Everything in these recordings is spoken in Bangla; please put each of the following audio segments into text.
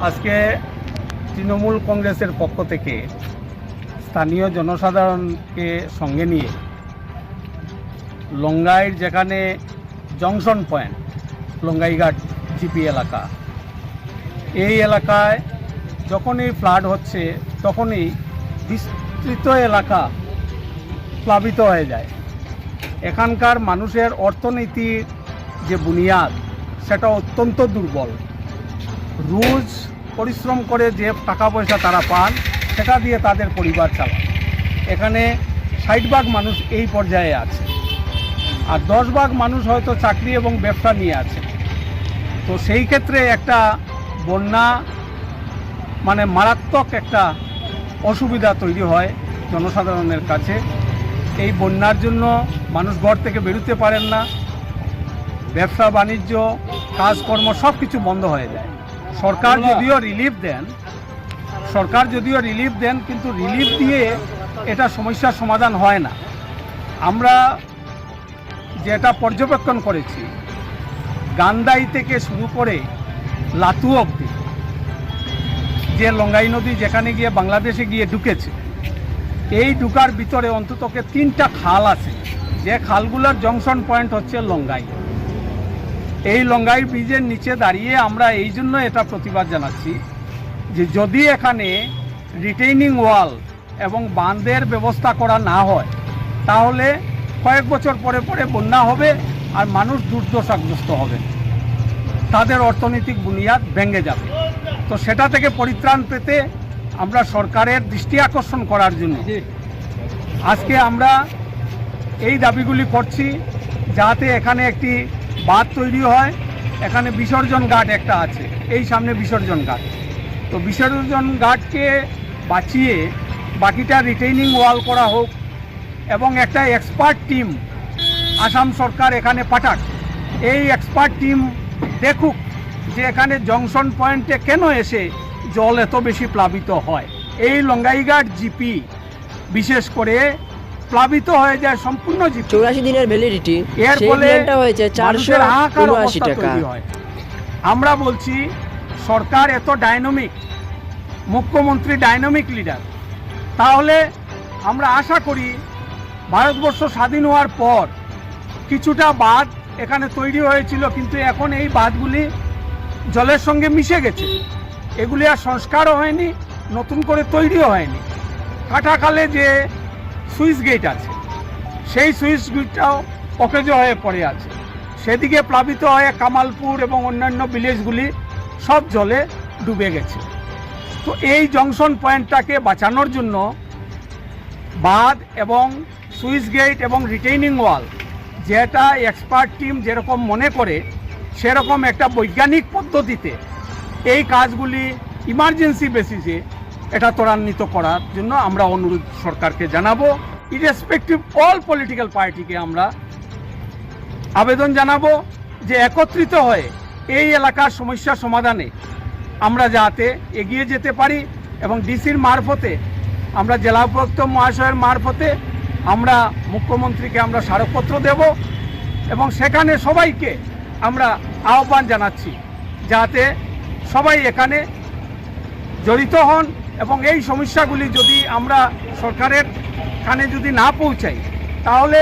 আজকে তৃণমূল কংগ্রেসের পক্ষ থেকে স্থানীয় জনসাধারণকে সঙ্গে নিয়ে লঙ্গাইয়ের যেখানে জংশন পয়েন্ট লঙ্গাইঘাট জিপি এলাকা, এই এলাকায় যখনই ফ্লাড হচ্ছে তখনই বিস্তৃত এলাকা প্লাবিত হয়ে যায়। এখানকার মানুষের অর্থনীতির যে বুনিয়াদ সেটা অত্যন্ত দুর্বল। রোজ পরিশ্রম করে যে টাকা পয়সা তারা পান সেটা দিয়ে তাদের পরিবার চালান। এখানে 60% মানুষ এই পর্যায়ে আছে, আর 10% মানুষ হয়তো চাকরি এবং ব্যবসা নিয়ে আছে। তো সেই ক্ষেত্রে একটা বন্যা মারাত্মক একটা অসুবিধা তৈরি হয় জনসাধারণের কাছে। এই বন্যার জন্য মানুষ ঘর থেকে বেরোতে পারেন না, ব্যবসা বাণিজ্য কাজকর্ম সব কিছু বন্ধ হয়ে যায়। সরকার যদিও রিলিফ দেন কিন্তু রিলিফ দিয়ে এটা সমস্যার সমাধান হয় না। আমরা যেটা পর্যবেক্ষণ করেছি, গান্দাই থেকে শুরু করে লাতু অবধি যে লঙ্গাই নদী যেখানে গিয়ে বাংলাদেশে গিয়ে ঢুকেছে, এই ঢুকার ভিতরে অন্ততকে 3টা খাল আছে, যে খালগুলোর জংশন পয়েন্ট হচ্ছে লঙ্গাই। এই লঙ্গাই ব্রিজের নিচে দাঁড়িয়ে আমরা এই জন্য এটা প্রতিবাদ জানাচ্ছি যে যদি এখানে রিটেইনিং ওয়াল এবং বাঁধের ব্যবস্থা করা না হয় তাহলে কয়েক বছর পরে পরে বন্যা হবে আর মানুষ দুর্দশাগ্রস্ত হবে, তাদের অর্থনৈতিক বুনিয়াদ ভেঙে যাবে। তো সেটা থেকে পরিত্রাণ পেতে আমরা সরকারের দৃষ্টি আকর্ষণ করার জন্য আজকে আমরা এই দাবিগুলি করছি, যাতে এখানে একটি বাঁধ তৈরি হয়। এখানে বিসর্জন ঘাট একটা আছে, এই সামনে বিসর্জন ঘাট, তো বিসর্জন ঘাটকে বাঁচিয়ে বাকিটা রিটেইনিং ওয়াল করা হোক এবং একটা এক্সপার্ট টিম আসাম সরকার এখানে পাঠাক। এই এক্সপার্ট টিম দেখুক যে এখানে জংশন পয়েন্টে কেন এসে জল এত বেশি প্লাবিত হয়। এই লঙ্গাইঘাট জিপি বিশেষ করে প্লাবিত হয়ে যায় সম্পূর্ণ জিপি। 84 দিনের ভ্যালিডিটি, এর ফলে হয়েছে 479 টাকা। আমরা বলছি সরকার এত ডাইনামিক, মুখ্যমন্ত্রী ডাইনামিক লিডার, তাহলে আমরা আশা করি ভারতবর্ষ স্বাধীন হওয়ার পর কিছুটা বাঁধ এখানে তৈরি হয়েছিল, কিন্তু এখন এই বাঁধগুলি জলের সঙ্গে মিশে গেছে, এগুলি আর সংস্কারও হয়নি, নতুন করে তৈরিও হয়নি। কাটাখালে যে সুইচ গেট আছে সেই সুইচ গেটটাও অকেজো হয়ে পড়ে আছে, সেদিকে প্লাবিত হয়ে কামালপুর এবং অন্যান্য ভিলেজগুলি সব জলে ডুবে গেছে। তো এই জংশন পয়েন্টটাকে বাঁচানোর জন্য বাঁধ এবং সুইচ গেট এবং রিটেইনিং ওয়াল, যেটা এক্সপার্ট টিম যেরকম মনে করে সেরকম একটা বৈজ্ঞানিক পদ্ধতিতে এই কাজগুলি ইমার্জেন্সি বেসিসে এটা ত্বরান্বিত করার জন্য আমরা অনুরোধ সরকারকে জানাবো। ইরেসপেক্টিভ অল পলিটিক্যাল পার্টিকে আমরা আবেদন জানাবো যে একত্রিত হয়ে এই এলাকার সমস্যা সমাধানে আমরা যাতে এগিয়ে যেতে পারি, এবং ডিসির মারফতে আমরা জেলা উপায়ুক্ত মহাশয়ের মারফতে আমরা মুখ্যমন্ত্রীকে আমরা স্মারকপত্র দেব, এবং সেখানে সবাইকে আমরা আহ্বান জানাচ্ছি যাতে সবাই এখানে জড়িত হন, এবং এই সমস্যাগুলি যদি আমরা সরকারের কানে যদি না পৌঁছাই তাহলে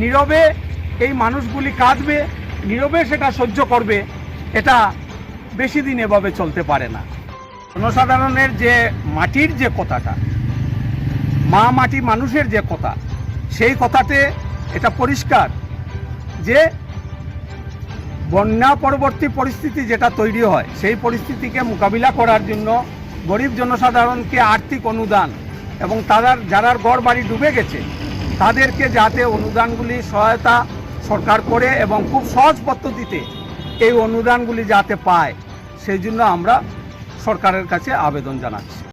নীরবে এই মানুষগুলি কাঁদবে, নীরবে সেটা সহ্য করবে। এটা বেশি দিন এভাবে চলতে পারে না। জনসাধারণের যে মাটির যে কথাটা, মা মাটি মানুষের যে কথা, সেই কথাতে এটা পরিষ্কার যে বন্যা পরবর্তী পরিস্থিতি যেটা তৈরি হয় সেই পরিস্থিতিকে মোকাবিলা করার জন্য গরিব জনসাধারণকে আর্থিক অনুদান এবং যারা ঘর বাড়ি ডুবে গেছে তাদেরকে যাতে অনুদানগুলি সহায়তা সরকার করে এবং খুব সহজ পদ্ধতিতে এই অনুদানগুলি যাতে পায় সেই জন্য আমরা সরকারের কাছে আবেদন জানাচ্ছি।